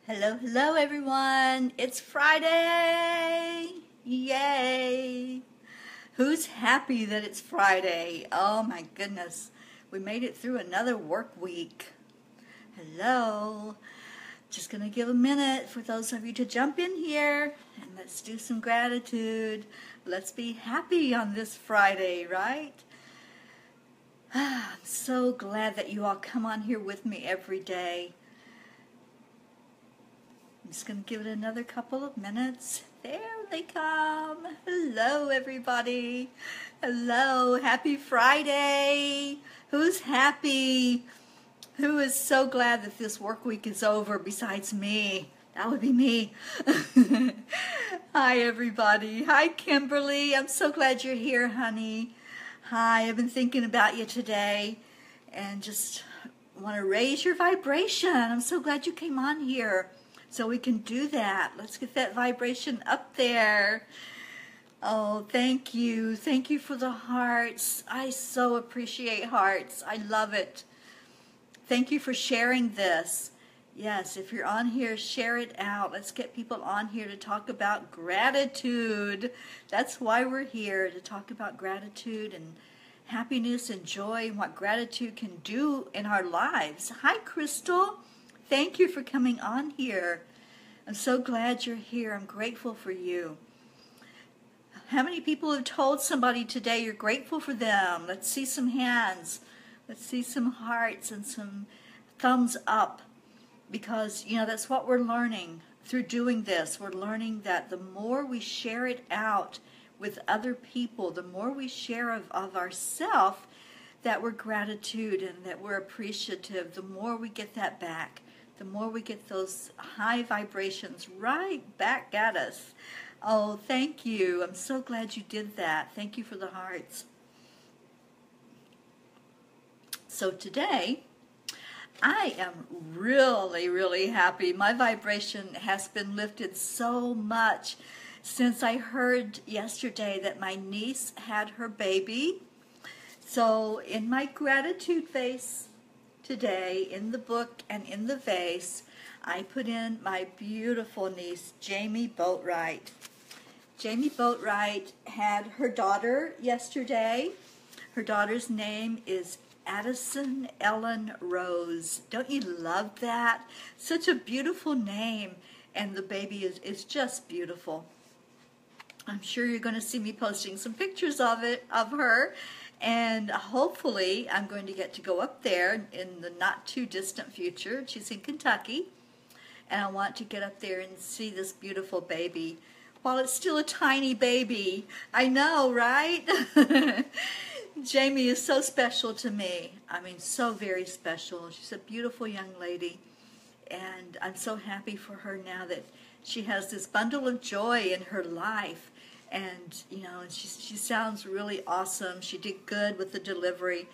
Hello, hello everyone. It's Friday. Yay. Who's happy that it's Friday? Oh my goodness. We made it through another work week. Hello. Just going to give a minute for those of you to jump in here and let's do some gratitude. Let's be happy on this Friday, right? I'm so glad that you all come on here with me every day. I'm just going to give it another couple of minutes. There they come. Hello, everybody. Hello. Happy Friday. Who's happy? Who is so glad that this work week is over besides me? That would be me. Hi, everybody. Hi, Kimberly. I'm so glad you're here, honey. Hi, I've been thinking about you today and just want to raise your vibration. I'm so glad you came on here. So we can do that. Let's get that vibration up there. Oh, thank you. Thank you for the hearts. I so appreciate hearts. I love it. Thank you for sharing this. Yes, if you're on here, share it out. Let's get people on here to talk about gratitude. That's why we're here, to talk about gratitude and happiness and joy and what gratitude can do in our lives. Hi, Crystal. Thank you for coming on here. I'm so glad you're here. I'm grateful for you. How many people have told somebody today you're grateful for them? Let's see some hands. Let's see some hearts and some thumbs up. Because, that's what we're learning through doing this. We're learning that the more we share it out with other people, the more we share of ourselves, that we're gratitude and that we're appreciative, the more we get that back. The more we get those high vibrations right back at us. Oh, thank you. I'm so glad you did that. Thank you for the hearts. So today, I am really, really happy. My vibration has been lifted so much since I heard yesterday that my niece had her baby. So in my gratitude vase today, in the book and in the vase, I put in my beautiful niece, Jamie Boatwright. Jamie Boatwright had her daughter yesterday. Her daughter's name is Addison Ellen Rose. Don't you love that? Such a beautiful name, and the baby is just beautiful. I'm sure you're going to see me posting some pictures of her, and hopefully I'm going to get to go up there in the not too distant future. She's in Kentucky, and I want to get up there and see this beautiful baby while it's still a tiny baby. I know, right? Jamie is so special to me. I mean, so very special. She's a beautiful young lady, and I'm so happy for her now that she has this bundle of joy in her life. And, she sounds really awesome. She did good with the delivery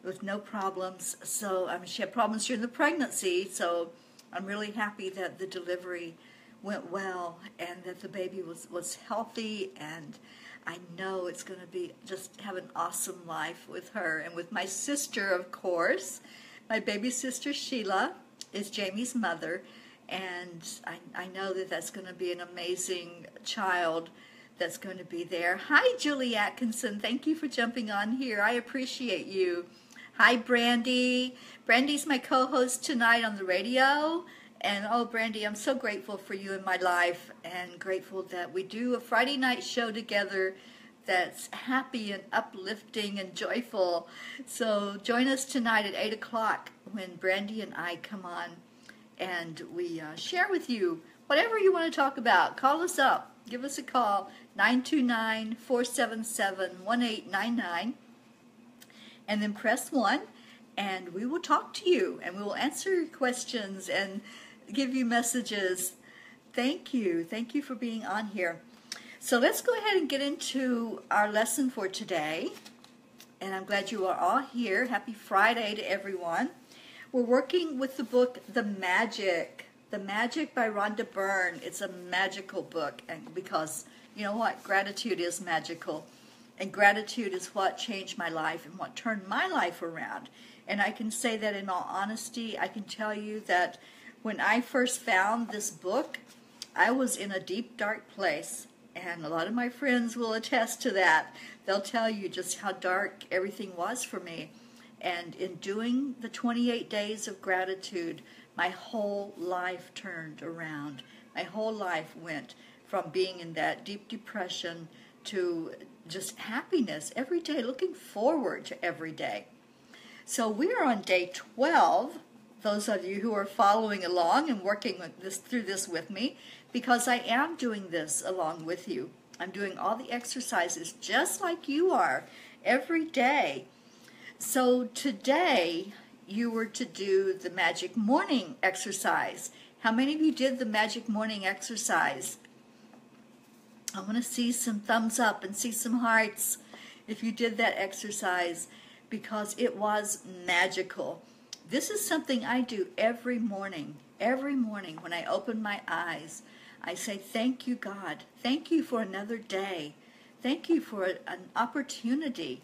with no problems. So, she had problems during the pregnancy, so I'm really happy that the delivery went well and that the baby was healthy, and I know it's going to be just have an awesome life with her. And with my sister, of course, my baby sister Sheila is Jamie's mother, and I know that that's going to be an amazing child that's going to be there. Hi, Julie Atkinson. Thank you for jumping on here. I appreciate you. Hi, Brandy. Brandy's my co-host tonight on the radio. And oh, Brandy, I'm so grateful for you in my life, and grateful that we do a Friday night show together that's happy and uplifting and joyful. So join us tonight at 8 o'clock when Brandy and I come on and we share with you whatever you want to talk about. Call us up. Give us a call, 929-477-1899, and then press 1, and we will talk to you, and we will answer your questions and give you messages. Thank you. Thank you for being on here. So let's go ahead and get into our lesson for today, and I'm glad you are all here. Happy Friday to everyone. We're working with the book, The Magic by Rhonda Byrne. It's a magical book, and because you know what? Gratitude is magical, and gratitude is what changed my life and what turned my life around. And I can say that in all honesty. I can tell you that When I first found this book, I was in a deep, dark place, and a lot of my friends will attest to that. They'll tell you just how dark everything was for me. And in doing the 28 days of gratitude, my whole life turned around. My whole life went from being in that deep depression to just happiness every day, looking forward to every day. So we're on day 12, those of you who are following along and working through this with me, because I am doing this along with you. I'm doing all the exercises just like you are every day. So today you were to do the Magic Morning exercise. How many of you did the Magic Morning exercise? I want to see some thumbs up and see some hearts if you did that exercise, because it was magical. This is something I do every morning. Every morning when I open my eyes, I say, thank you, God. Thank you for another day. Thank you for an opportunity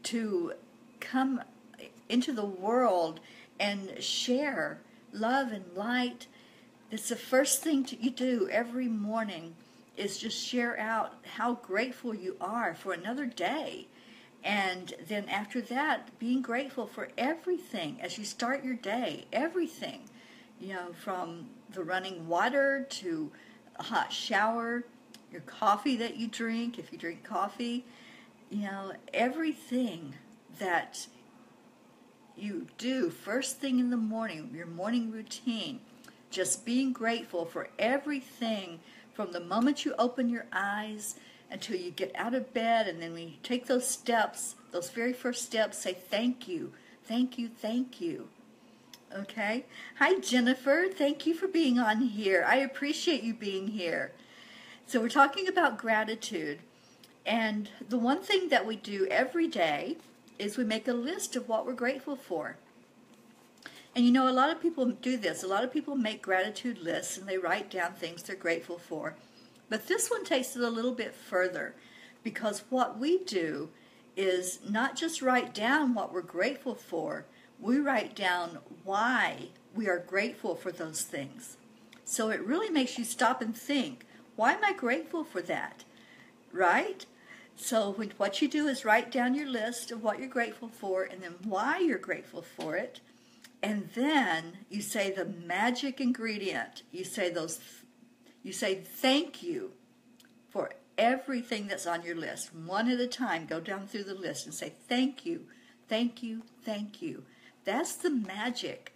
to come into the world and share love and light. It's the first thing you do every morning, is just share out how grateful you are for another day. And then after that, being grateful for everything as you start your day, everything, from the running water to a hot shower, your coffee that you drink, if you drink coffee, everything that you do first thing in the morning, your morning routine, just being grateful for everything from the moment you open your eyes until you get out of bed, and then when you take those steps, those very first steps, say thank you, thank you, thank you. Okay? Hi, Jennifer. Thank you for being on here. I appreciate you being here. So we're talking about gratitude. And the one thing that we do every day is we make a list of what we're grateful for. And a lot of people do this. A lot of people make gratitude lists and they write down things they're grateful for. But this one takes it a little bit further, because what we do is not just write down what we're grateful for, we write down why we are grateful for those things. So it really makes you stop and think, why am I grateful for that? Right? So what you do is write down your list of what you're grateful for and then why you're grateful for it. And then you say the magic ingredient. You say thank you for everything that's on your list. One at a time, go down through the list and say thank you, thank you, thank you. That's the magic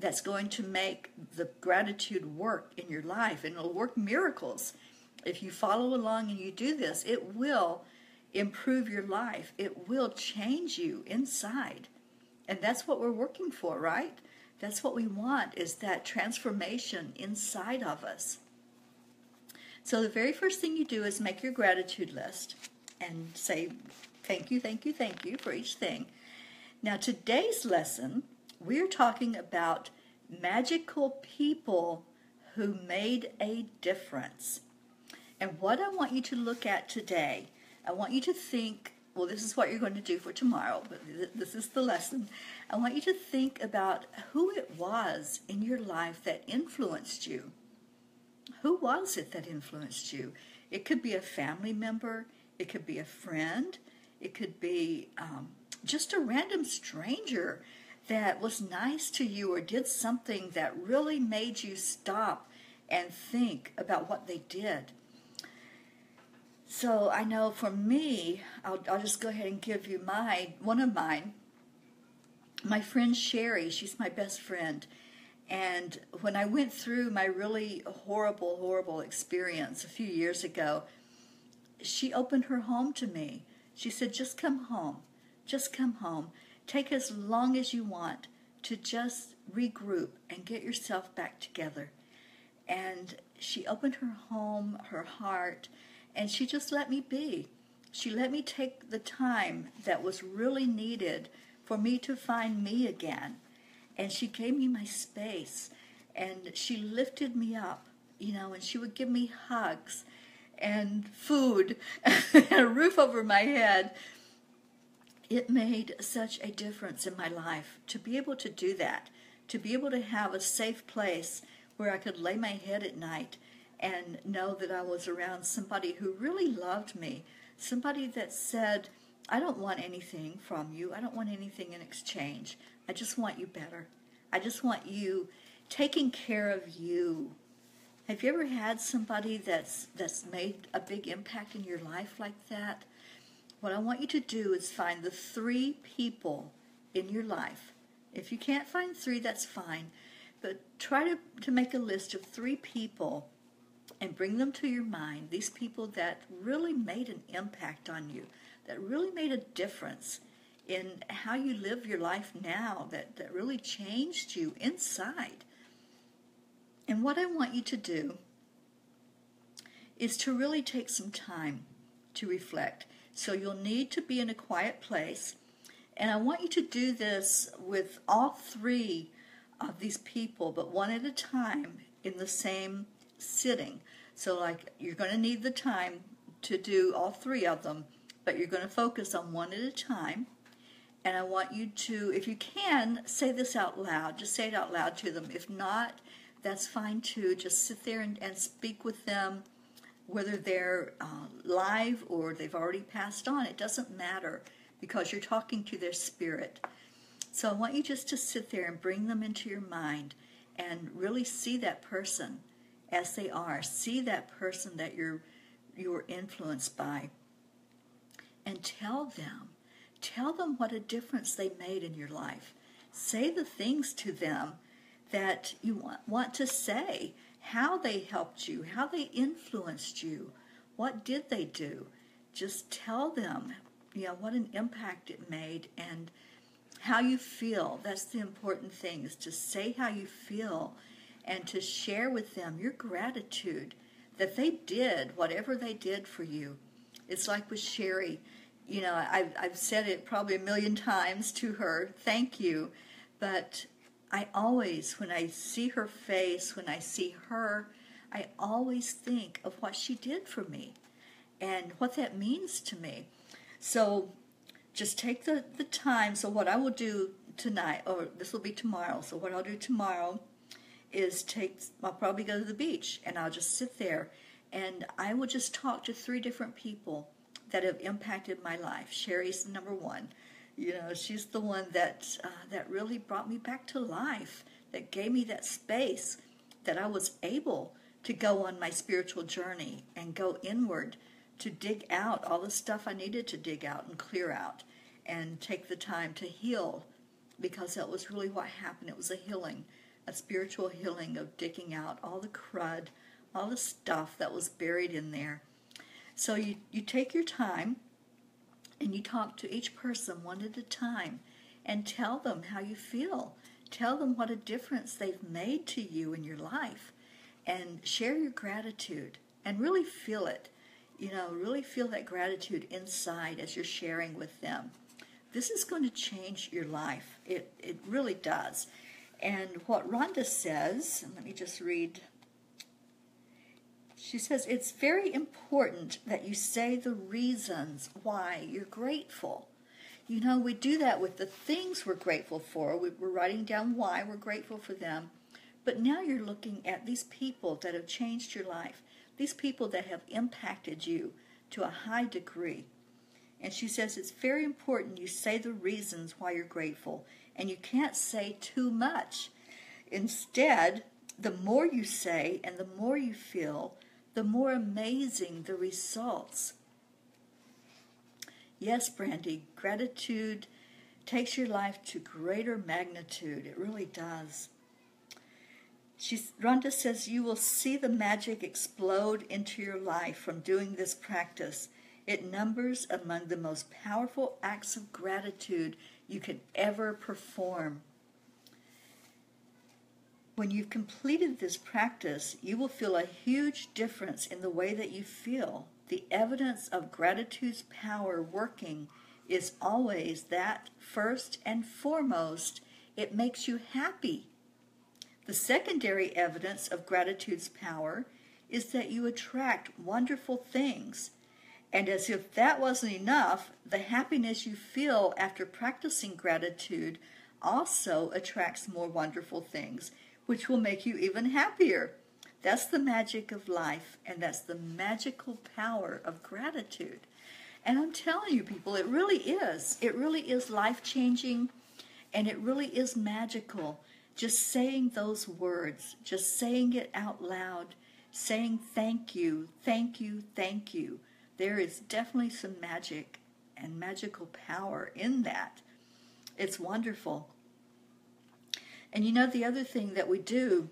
that's going to make the gratitude work in your life, and it'll work miracles. If you follow along and you do this, it will improve your life. It will change you inside. And that's what we're working for, right? That's what we want, is that transformation inside of us. So the very first thing you do is make your gratitude list and say thank you, thank you, thank you for each thing. Now today's lesson, we're talking about magical people who made a difference. And what I want you to look at today, I want you to think, well, this is what you're going to do for tomorrow, but this is the lesson. I want you to think about who it was in your life that influenced you. Who was it that influenced you? It could be a family member. It could be a friend. It could be just a random stranger that was nice to you or did something that really made you stop and think about what they did. So I know for me, I'll just go ahead and give you one of mine. My friend Sherry, she's my best friend. And when I went through my really horrible, horrible experience a few years ago, she opened her home to me. She said, just come home. Just come home. Take as long as you want to just regroup and get yourself back together. And she opened her home, her heart, and she just let me be. She let me take the time that was really needed for me to find me again. And she gave me my space, and she lifted me up, and she would give me hugs and food and a roof over my head. It made such a difference in my life to be able to do that, to be able to have a safe place where I could lay my head at night and know that I was around somebody who really loved me, somebody that said, I don't want anything from you. I don't want anything in exchange. I just want you better. I just want you taking care of you. Have you ever had somebody that's made a big impact in your life like that? What I want you to do is find the 3 people in your life. If you can't find 3, that's fine. But try to make a list of 3 people and bring them to your mind. These people that really made an impact on you, that really made a difference in how you live your life now, that really changed you inside. And what I want you to do is to really take some time to reflect. So you'll need to be in a quiet place. And I want you to do this with all 3 of these people, but one at a time in the same sitting. So like you're going to need the time to do all 3 of them, but you're going to focus on one at a time. And I want you to, if you can, say this out loud. Just say it out loud to them. If not, that's fine too. Just sit there and speak with them, whether they're live or they've already passed on. It doesn't matter because you're talking to their spirit. So I want you just to sit there and bring them into your mind and really see that person as they are. See that person that you're influenced by. And tell them what a difference they made in your life. Say the things to them that you want to say, how they helped you, how they influenced you, what did they do. Just tell them, what an impact it made and how you feel. That's the important thing, is to say how you feel and to share with them your gratitude that they did whatever they did for you. It's like with Sherry. I've said it probably a million times to her, thank you, but I always, when I see her face, when I see her, I always think of what she did for me and what that means to me. So just take the time. So what I will do tonight, or this will be tomorrow, so what I'll do tomorrow is I'll probably go to the beach and I'll just sit there and I will just talk to 3 different people that have impacted my life. Sherry's number 1. She's the one that really brought me back to life, that gave me that space that I was able to go on my spiritual journey and go inward to dig out all the stuff I needed to dig out and clear out and take the time to heal, because that was really what happened. It was a healing, a spiritual healing of digging out all the crud, all the stuff that was buried in there. So you take your time and you talk to each person one at a time and tell them how you feel. Tell them what a difference they've made to you in your life and share your gratitude and really feel it. Really feel that gratitude inside as you're sharing with them. This is going to change your life. It really does. And what Rhonda says, and let me just read. She says, it's very important that you say the reasons why you're grateful. We do that with the things we're grateful for. We're writing down why we're grateful for them. But now you're looking at these people that have changed your life, these people that have impacted you to a high degree. And she says it's very important you say the reasons why you're grateful, and you can't say too much. Instead, the more you say and the more you feel, the more amazing the results. Yes, Brandy, gratitude takes your life to greater magnitude. It really does. Rhonda says you will see the magic explode into your life from doing this practice. It numbers among the most powerful acts of gratitude you can ever perform. When you've completed this practice, you will feel a huge difference in the way that you feel. The evidence of gratitude's power working is always that, first and foremost, it makes you happy. The secondary evidence of gratitude's power is that you attract wonderful things. And as if that wasn't enough, the happiness you feel after practicing gratitude also attracts more wonderful things, which will make you even happier. That's the magic of life, and that's the magical power of gratitude. And I'm telling you, people, it really is. It really is life-changing, and it really is magical. Just saying those words, just saying it out loud, saying thank you, thank you, thank you. There is definitely some magic and magical power in that. It's wonderful. And you know, the other thing that we do,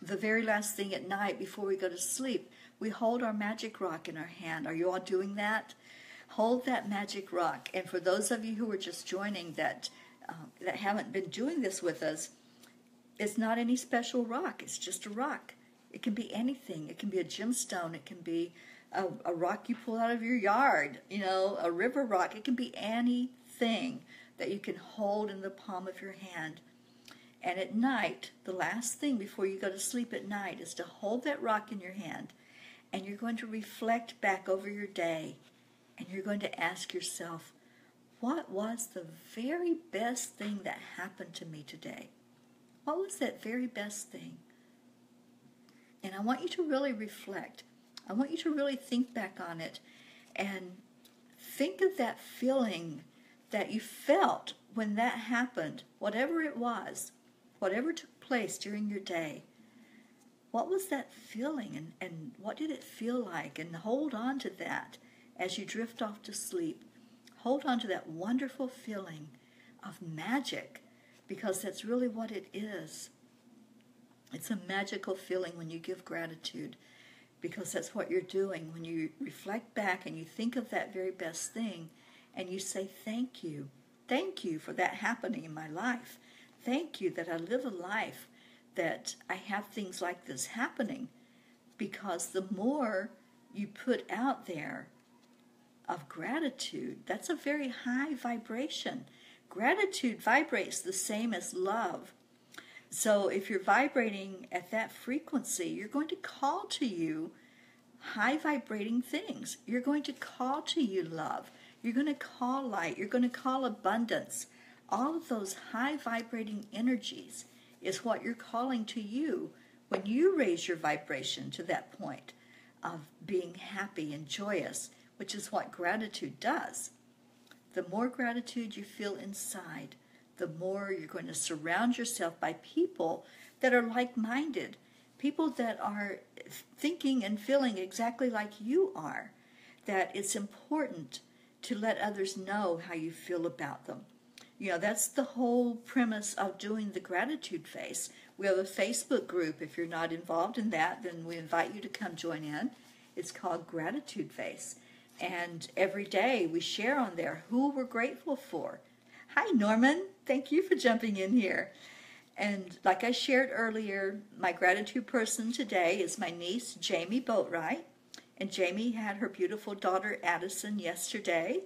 the very last thing at night before we go to sleep, we hold our magic rock in our hand. Are you all doing that? Hold that magic rock. And for those of you who are just joining that haven't been doing this with us, it's not any special rock. It's just a rock. It can be anything. It can be a gemstone. It can be a rock you pull out of your yard, you know, a river rock. It can be anything that you can hold in the palm of your hand. And at night, the last thing before you go to sleep at night is to hold that rock in your hand, and you're going to reflect back over your day, and you're going to ask yourself, what was the very best thing that happened to me today? What was that very best thing? And I want you to really reflect. I want you to really think back on it and think of that feeling that you felt when that happened, whatever it was, whatever took place during your day. What was that feeling, and what did it feel like? And hold on to that as you drift off to sleep. Hold on to that wonderful feeling of magic, because that's really what it is. It's a magical feeling when you give gratitude, because that's what you're doing. When you reflect back and you think of that very best thing, and you say, thank you. Thank you for that happening in my life. Thank you that I live a life that I have things like this happening. Because the more you put out there of gratitude, that's a very high vibration. Gratitude vibrates the same as love. So if you're vibrating at that frequency, you're going to call to you high vibrating things. You're going to call to you love. You're going to call light. You're going to call abundance. All of those high vibrating energies is what you're calling to you when you raise your vibration to that point of being happy and joyous, which is what gratitude does. The more gratitude you feel inside, the more you're going to surround yourself by people that are like-minded, people that are thinking and feeling exactly like you are, that it's important to let others know how you feel about them. You know, that's the whole premise of doing the gratitude face. We have a Facebook group. If you're not involved in that, then we invite you to come join in. It's called Gratitude Face. And every day we share on there who we're grateful for. Hi, Norman. Thank you for jumping in here. And like I shared earlier, my gratitude person today is my niece, Jamie Boatwright. And Jamie had her beautiful daughter, Addison, yesterday.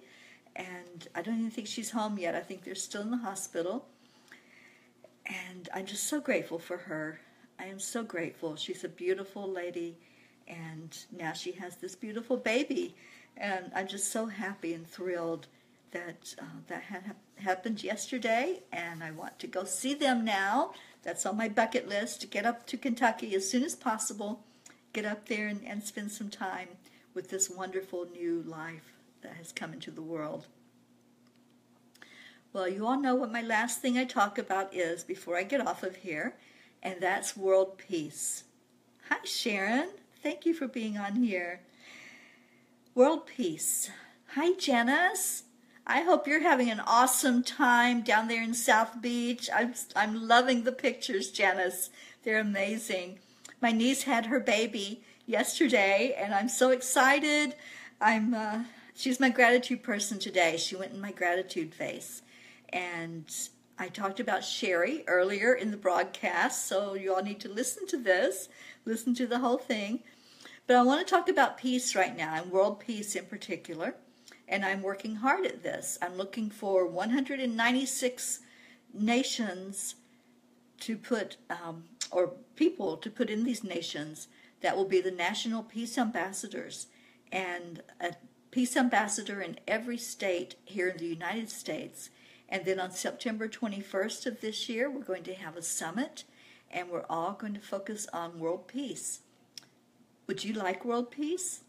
And I don't even think she's home yet. I think they're still in the hospital. And I'm just so grateful for her. I am so grateful. She's a beautiful lady. And now she has this beautiful baby. And I'm just so happy and thrilled that that happened yesterday. And I want to go see them now. That's on my bucket list, to get up to Kentucky as soon as possible. Get up there and spend some time with this wonderful new life that has come into the world. Well, you all know what my last thing I talk about is before I get off of here, and that's world peace. Hi, Sharon. Thank you for being on here. World peace. Hi, Janice. I hope you're having an awesome time down there in South Beach. I'm loving the pictures, Janice. They're amazing. My niece had her baby yesterday, and I'm so excited. She's my gratitude person today. She went in my gratitude face. And I talked about Sherry earlier in the broadcast, so you all need to listen to this, listen to the whole thing. But I want to talk about peace right now, and world peace in particular. And I'm working hard at this. I'm looking for 196 nations to put, or people to put in these nations that will be the national peace ambassadors. And a peace ambassador in every state here in the United States, And then on September 21st of this year, we're going to have a summit, and we're all going to focus on world peace. Would you like world peace?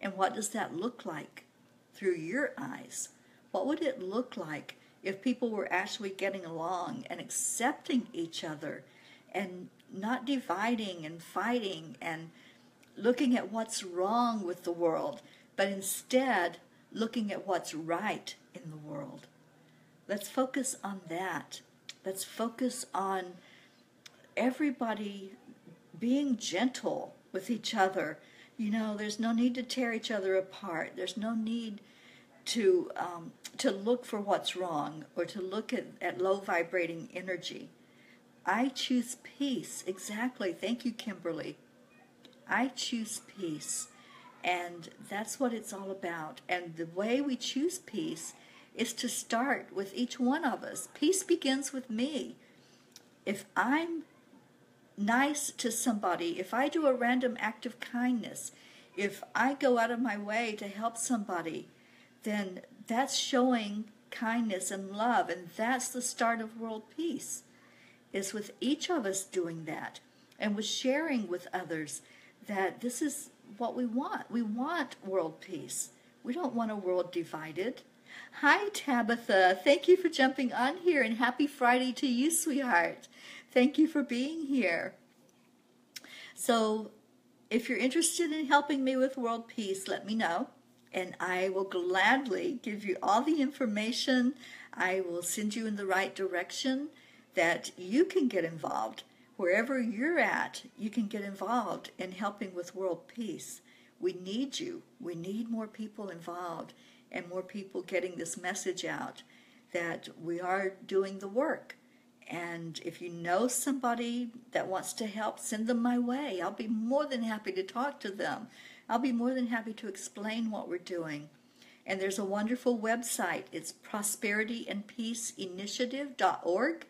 And what does that look like through your eyes? What would it look like if people were actually getting along and accepting each other and not dividing and fighting and looking at what's wrong with the world, but instead looking at what's right in the world? Let's focus on that. Let's focus on everybody being gentle with each other. You know, there's no need to tear each other apart. There's no need to look for what's wrong or to look at low vibrating energy. I choose peace. Exactly. Thank you, Kimberly. I choose peace. And that's what it's all about. And the way we choose peace is to start with each one of us. Peace begins with me. If I'm nice to somebody, if I do a random act of kindness, if I go out of my way to help somebody, then that's showing kindness and love, and that's the start of world peace, is with each of us doing that and with sharing with others that this is what we want. We want world peace. We don't want a world divided. Hi, Tabitha. Thank you for jumping on here, and happy Friday to you, sweetheart. Thank you for being here. So if you're interested in helping me with world peace, let me know, and I will gladly give you all the information. I will send you in the right direction that you can get involved. Wherever you're at, you can get involved in helping with world peace. We need you. We need more people involved and more people getting this message out that we are doing the work. And if you know somebody that wants to help, send them my way. I'll be more than happy to talk to them. I'll be more than happy to explain what we're doing. And there's a wonderful website. It's prosperityandpeaceinitiative.org.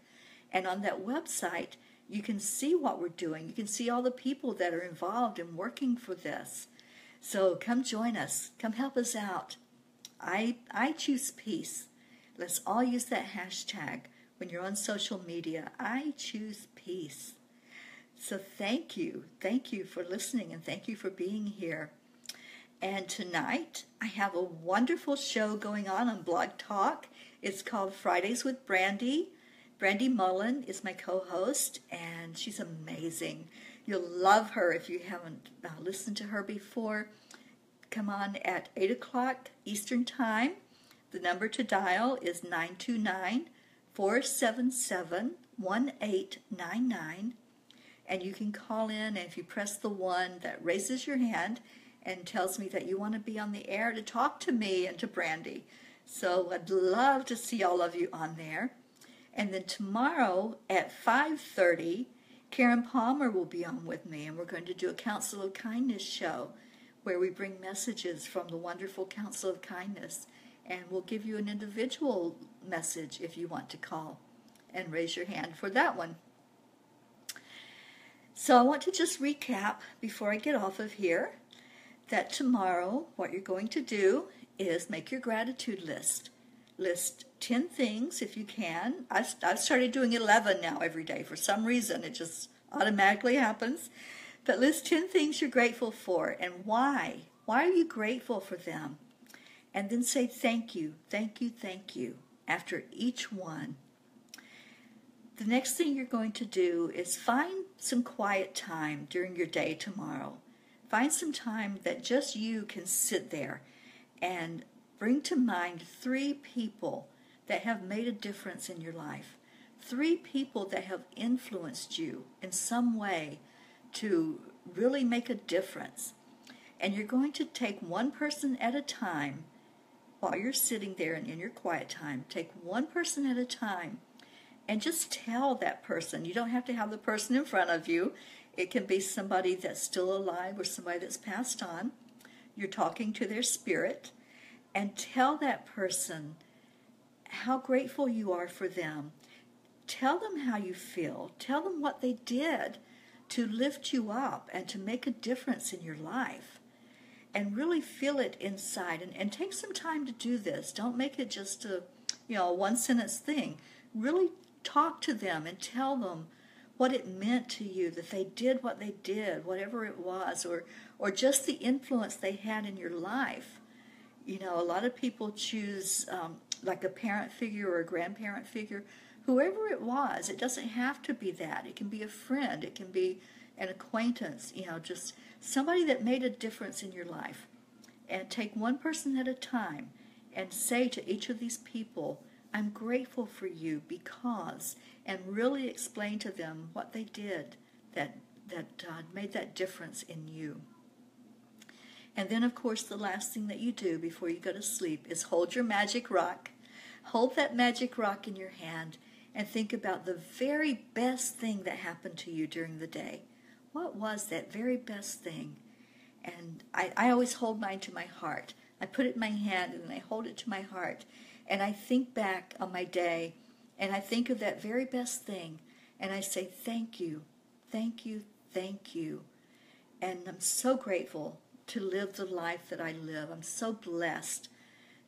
And on that website, you can see what we're doing. You can see all the people that are involved in working for this. So come join us. Come help us out. I choose peace. Let's all use that hashtag when you're on social media. I choose peace. So thank you. Thank you for listening, and thank you for being here. And tonight, I have a wonderful show going on Blog Talk. It's called Fridays with Brandy. Brandy Mullen is my co-host, and she's amazing. You'll love her if you haven't listened to her before. Come on at 8 o'clock Eastern Time. The number to dial is 929-477-1899. And you can call in, and if you press the 1 that raises your hand and tells me that you want to be on the air to talk to me and to Brandy. So I'd love to see all of you on there. And then tomorrow at 5:30, Karen Palmer will be on with me, and we're going to do a Council of Kindness show where we bring messages from the wonderful Council of Kindness, and we'll give you an individual message if you want to call and raise your hand for that one. So I want to just recap before I get off of here that tomorrow what you're going to do is make your gratitude list. List 10 things if you can. I've started doing 11 now every day. For some reason, it just automatically happens. But list 10 things you're grateful for and why. Why are you grateful for them? And then say thank you, thank you, thank you after each one. The next thing you're going to do is find some quiet time during your day tomorrow. Find some time that just you can sit there and bring to mind 3 people that have made a difference in your life. 3 people that have influenced you in some way to really make a difference. And you're going to take one person at a time while you're sitting there and in your quiet time. Take one person at a time and just tell that person. You don't have to have the person in front of you. It can be somebody that's still alive or somebody that's passed on. You're talking to their spirit. And tell that person how grateful you are for them. Tell them how you feel. Tell them what they did to lift you up and to make a difference in your life. And really feel it inside. And take some time to do this. Don't make it just a a one-sentence thing. Really talk to them and tell them what it meant to you that they did what they did, whatever it was, or just the influence they had in your life. A lot of people choose like a parent figure or a grandparent figure, whoever it was. It doesn't have to be that. It can be a friend. It can be an acquaintance, just somebody that made a difference in your life. And take one person at a time and say to each of these people, I'm grateful for you because, and really explain to them what they did that made that difference in you. And then, of course, the last thing that you do before you go to sleep is hold your magic rock. Hold that magic rock in your hand and think about the very best thing that happened to you during the day. What was that very best thing? And I always hold mine to my heart. I put it in my hand and I hold it to my heart. And I think back on my day and I think of that very best thing. And I say, thank you, thank you, thank you. And I'm so grateful to live the life that I live. I'm so blessed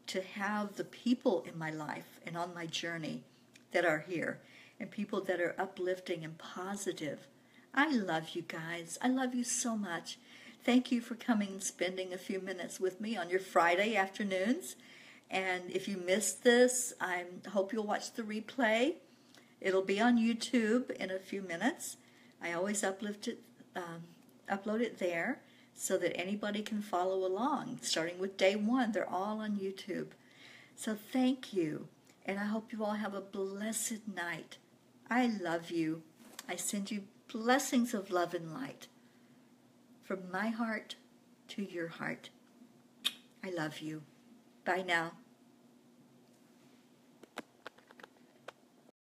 to have the people in my life and on my journey that are here, and people that are uplifting and positive. I love you guys. I love you so much. Thank you for coming and spending a few minutes with me on your Friday afternoons. And if you missed this, I hope you'll watch the replay. It'll be on YouTube in a few minutes. I always upload it there so that anybody can follow along. Starting with day 1, they're all on YouTube. So thank you, and I hope you all have a blessed night. I love you. I send you blessings of love and light from my heart to your heart. I love you. Bye now.